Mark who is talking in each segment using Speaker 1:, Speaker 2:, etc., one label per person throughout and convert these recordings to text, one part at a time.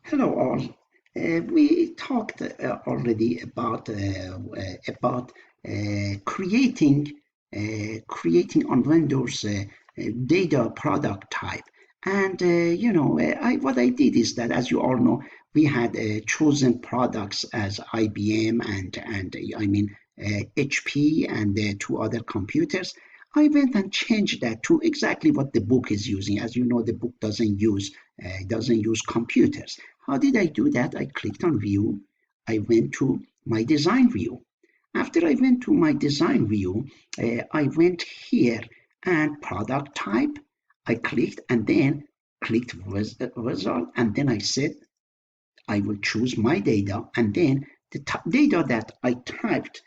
Speaker 1: Hello all. We talked already about creating on Windows data product type, and what I did is that, as you all know, we had chosen products as IBM and I mean HP and two other computers. I went and changed that to exactly what the book is using. As you know, the book doesn't use computers. How did I do that? I clicked on view. I went to my design view. After I went to my design view, I went here and product type. I clicked and then clicked result. And then I said, I will choose my data. And then the data that I typed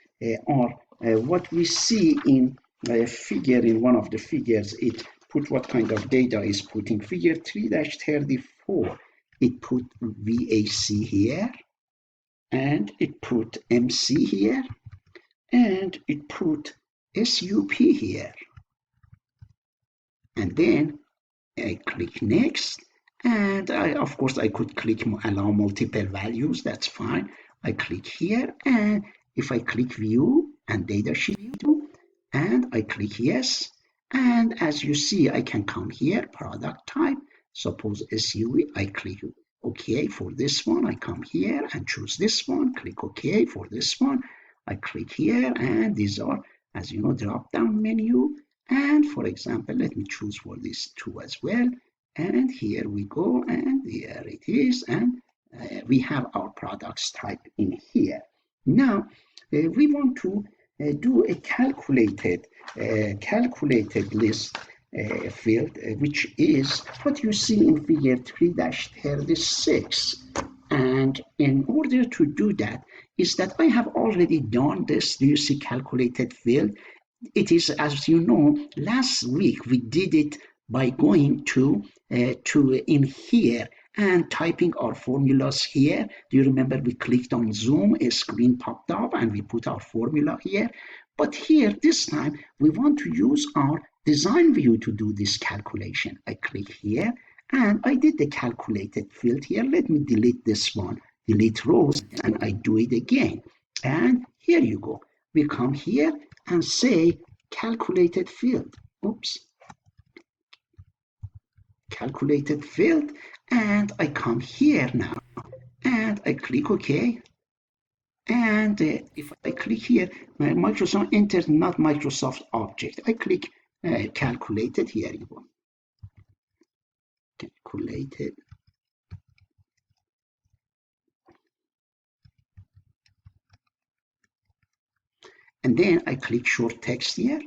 Speaker 1: are what we see in a figure, in one of the figures. It put what kind of data is putting. Figure 3-34. It put VAC here, and it put MC here, and it put SUP here. And then I click next, and of course I could click allow multiple values. That's fine. I click here, and if I click view and data sheet view, and I click yes, and as you see, I can come here, product type. Suppose SUV, I click OK for this one. I come here and choose this one, click OK for this one. I click here, and these are, as you know, drop down menu. And for example, let me choose for these two as well. And here we go, and there it is. And we have our products type in here. Now, we want to do a calculated list field, which is what you see in figure 3-36. And in order to do that, is that I have already done this. Do you see calculated field? It is, as you know, last week we did it by going to in here and typing our formulas here. Do you remember we clicked on zoom, a screen popped up, and we put our formula here? But here, this time, we want to use our design view to do this calculation. I click here, and I did the calculated field here. Let me delete this one, delete rows, and I do it again. And here you go. We come here and say calculated field. Oops. Calculated field. And I come here now and I click OK. And if I click here, Microsoft Enter, not Microsoft Object. I click calculated. Here you go. Calculated. And then I click short text here.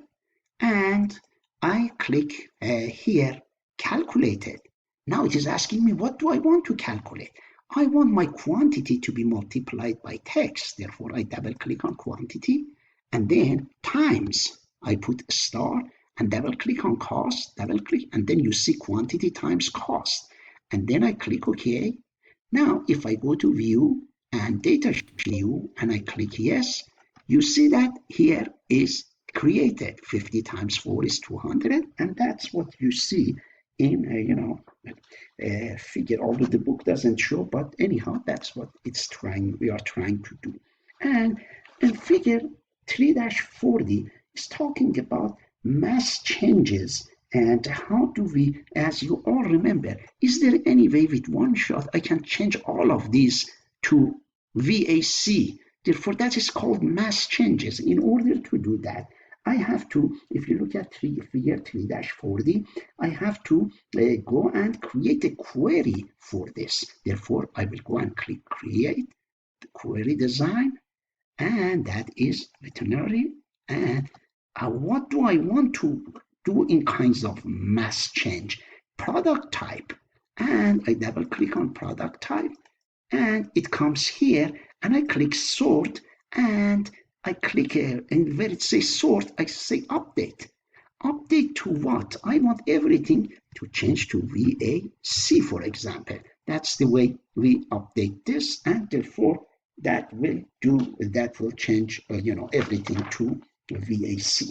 Speaker 1: And I click here, calculated. Now it is asking me, what do I want to calculate? I want my quantity to be multiplied by text. Therefore, I double click on quantity and then times. I put a star and double click on cost, double click, and then you see quantity times cost. And then I click OK. Now, if I go to view and data view and I click yes, you see that here is created. 50 times 4 is 200, and that's what you see in figure, although the book doesn't show, but anyhow, that's what we are trying to do. And in figure 3-40 is talking about mass changes. And how do we, as you all remember, is there any way with one shot I can change all of these to VAC? Therefore, that is called mass changes. In order to do that, I have to, if you look at figure 3-40, I have to go and create a query for this. Therefore, I will go and click create the query design, and that is veterinary. And what do I want to do in kinds of mass change? Product type. And I double click on product type, and it comes here, and I click sort, and I click and where it says sort, I say update. Update to what? I want everything to change to VAC, for example. That's the way we update this, and therefore that will change everything to VAC.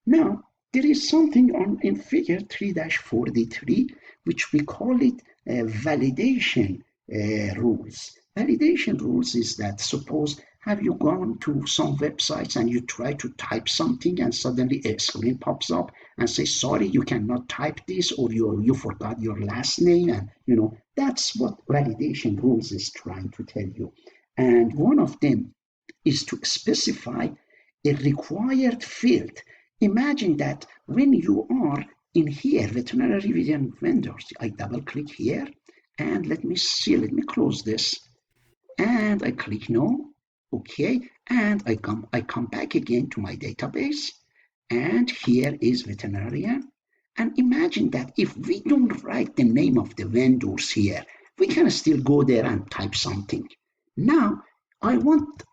Speaker 1: Now there is something in figure 3-43 which we call it validation rules. Validation rules is that suppose have you gone to some websites and you try to type something and suddenly a screen pops up and says sorry you cannot type this or you forgot your last name, and that's what validation rules is trying to tell you. And one of them is to specify a required field. Imagine that when you are in here, veterinary vision vendors, I double click here and let me see, let me close this and I click no, okay, and I come back again to my database and here is veterinarian. And imagine that if we don't write the name of the vendors here, we can still go there and type something. Now,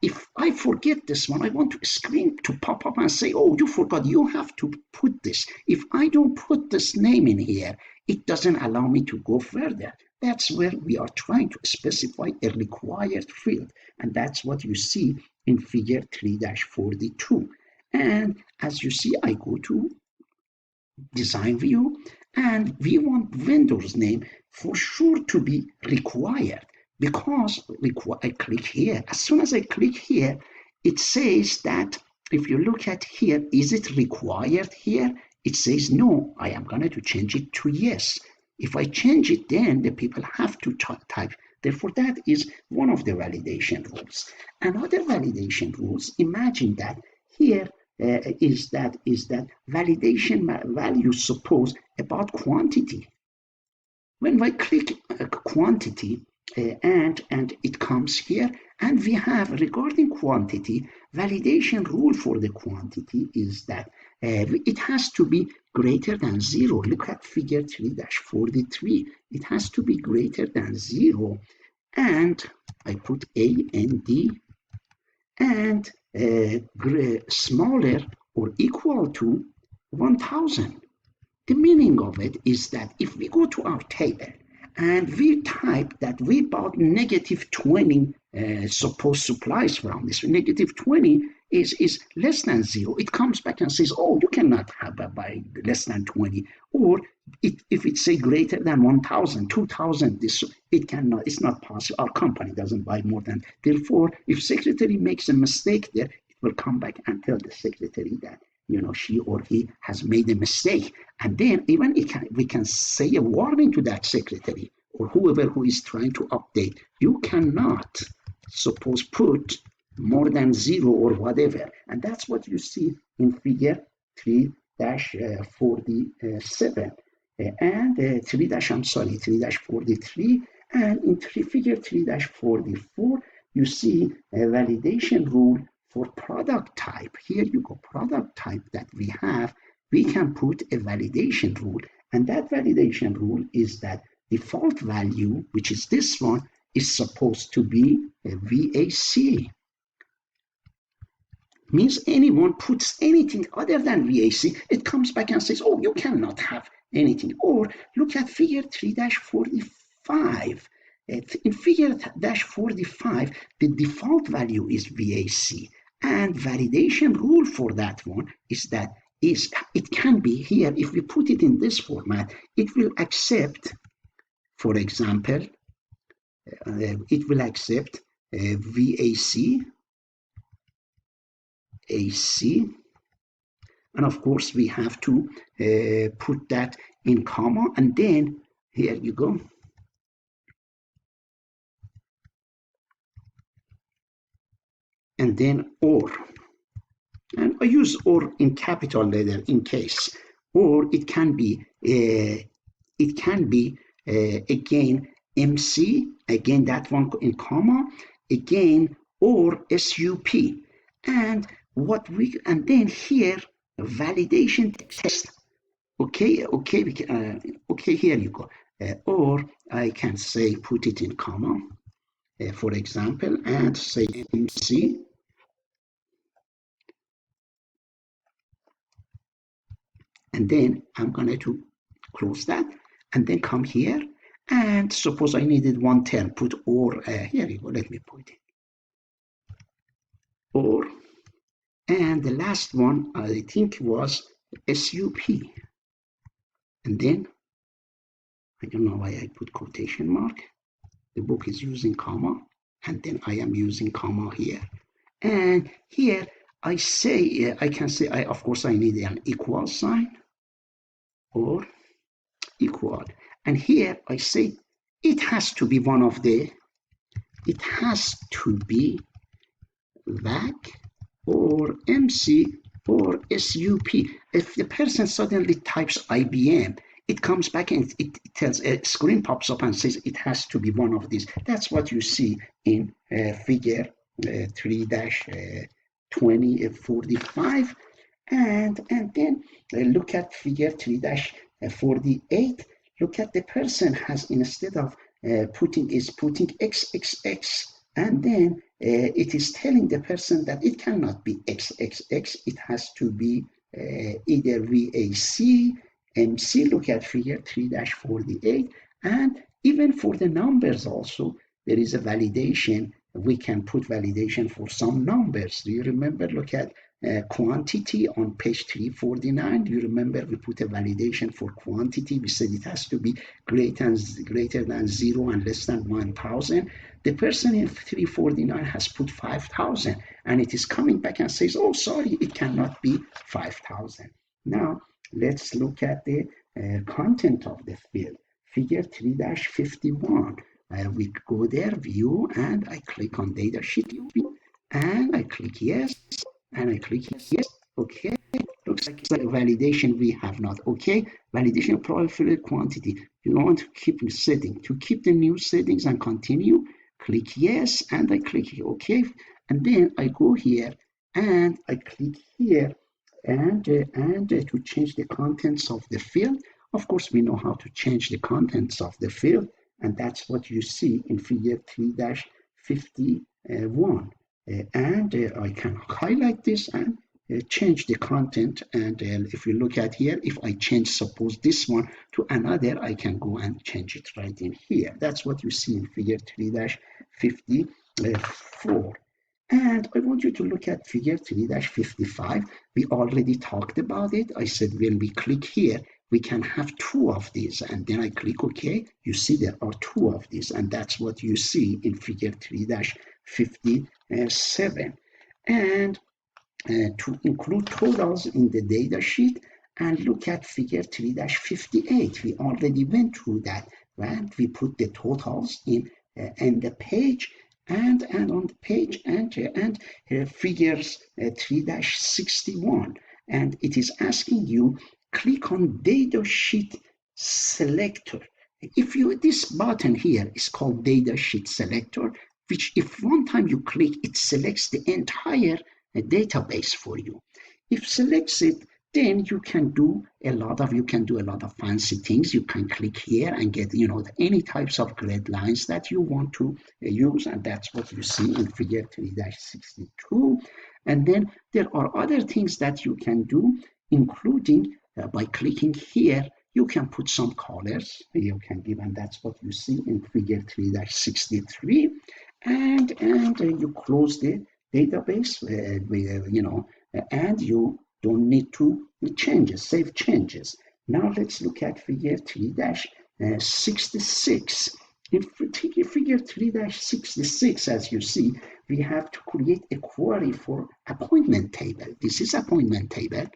Speaker 1: if I forget this one, I want to screen to pop up and say, oh, you forgot, you have to put this. If I don't put this name in here, it doesn't allow me to go further. That's where we are trying to specify a required field. And that's what you see in figure 3-42. And as you see, I go to design view and we want vendor's name for sure to be required because I click here. As soon as I click here, it says that if you look at here, is it required here? It says no, I am going to change it to yes. If I change it, then the people have to type. Therefore, that is one of the validation rules. Another validation rules, imagine that here is that validation value suppose about quantity. When I click quantity and it comes here, and we have regarding quantity, validation rule for the quantity is that it has to be greater than 0. Look at figure 3-43. It has to be greater than 0. And I put A and D and smaller or equal to 1000. The meaning of it is that if we go to our table and we type that we bought -20 supposed supplies from this, -20 is less than 0. It comes back and says, oh, you cannot have a buy less than 20. Or if it say greater than 1000, 2000, it cannot, it's not possible. Our company doesn't buy more than. Therefore, if secretary makes a mistake there, it will come back and tell the secretary that she or he has made a mistake. And then even we can say a warning to that secretary or whoever who is trying to update. You cannot suppose put more than 0 or whatever. And that's what you see in figure 3-47 and 3-43. And in figure 3-44, you see a validation rule for product type. Here you go, product type that we have, we can put a validation rule. And that validation rule is that default value, which is this one, is supposed to be a VAC. Means anyone puts anything other than VAC, it comes back and says, oh, you cannot have anything. Or look at figure 3-45. In figure 45, the default value is VAC. And validation rule for that one is that it can be here, if we put it in this format, it will accept, for example, it will accept VAC, AC, and of course we have to put that in comma, and then here you go. And then or. And I use or in capital letter in case. Or it can be again MC, again that one in comma, again or SUP. And then here validation text. Okay, here you go. Or I can say put it in comma, for example, and say MC. And then I'm going to close that and then come here. And suppose I needed one term, put or, here you go, let me put it. Or, and the last one I think was SUP. And then, I don't know why I put quotation mark. The book is using comma, and then I am using comma here. And here I say, I can say, of course, I need an equal sign or equal. And here I say it has to be one of the, it has to be VAC or MC or SUP. If the person suddenly types IBM, it comes back and it tells, a screen pops up and says it has to be one of these. That's what you see in figure 3-2045. And then look at figure 3-48. Look at the person has, instead of putting XXX, and then it is telling the person that it cannot be XXX, it has to be either VAC, MC. Look at figure 3-48. And even for the numbers also, there is a validation. We can put validation for some numbers. Do you remember? Look at quantity on page 349. Do you remember we put a validation for quantity? We said it has to be greater than 0 and less than 1,000. The person in 349 has put 5,000, and it is coming back and says, oh, sorry, it cannot be 5,000. Now, let's look at the content of the field. Figure 3-51. We go there, view, and I click on data sheet view, and I click yes, and I click yes. Okay, looks like validation we have not. Okay, validation profile quantity. You want to keep the setting. To keep the new settings and continue, click yes, and I click okay, and then I go here and I click here and to change the contents of the field. Of course, we know how to change the contents of the field, and that's what you see in figure 3-51. And I can highlight this and change the content. And if you look at here, if I change, suppose this one to another, I can go and change it right in here. That's what you see in figure 3-54. And I want you to look at figure 3-55. We already talked about it. I said when we click here, we can have two of these, and then I click OK. You see there are two of these, and that's what you see in figure 3-57. And to include totals in the data sheet, and look at figure 3-58. We already went through that, right? We put the totals in the page, and on the page, and figures 3-61, and it is asking you click on data sheet selector. If you, this button here is called data sheet selector, which if one time you click, it selects the entire database for you. If selects it, then you can do a lot of fancy things. You can click here and get any types of grid lines that you want to use, and that's what you see in figure 3-62. And then there are other things that you can do, including by clicking here, you can put some colors. You can give, and that's what you see in figure 3-63. And you close the database, and you don't need to save changes. Now let's look at figure 3-66. In figure 3-66, as you see, we have to create a query for appointment table. This is appointment table,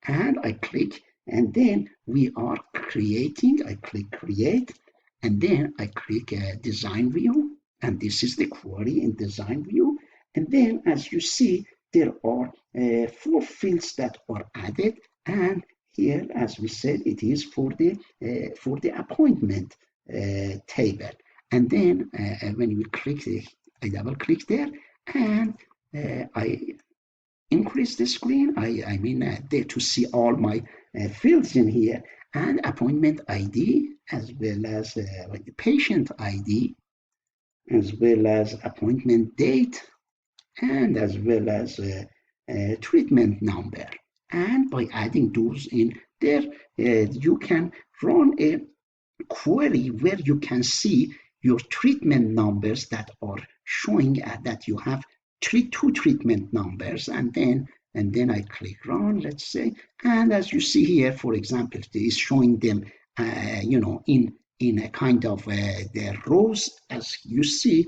Speaker 1: and I click, and then we are creating. I click create, and then I click design view, and this is the query in design view. And then, as you see, there are 4 fields that are added, and here, as we said, it is for the appointment table. And then when we click, I double click there, and I increase the screen. I mean there to see all my fields in here, and appointment ID, as well as the patient ID, as well as appointment date, and as well as treatment number. And by adding those in there, you can run a query where you can see your treatment numbers that are showing that you have two treatment numbers, and then I click run, let's say, and as you see here, for example, it is showing them in in a kind of the rows as you see.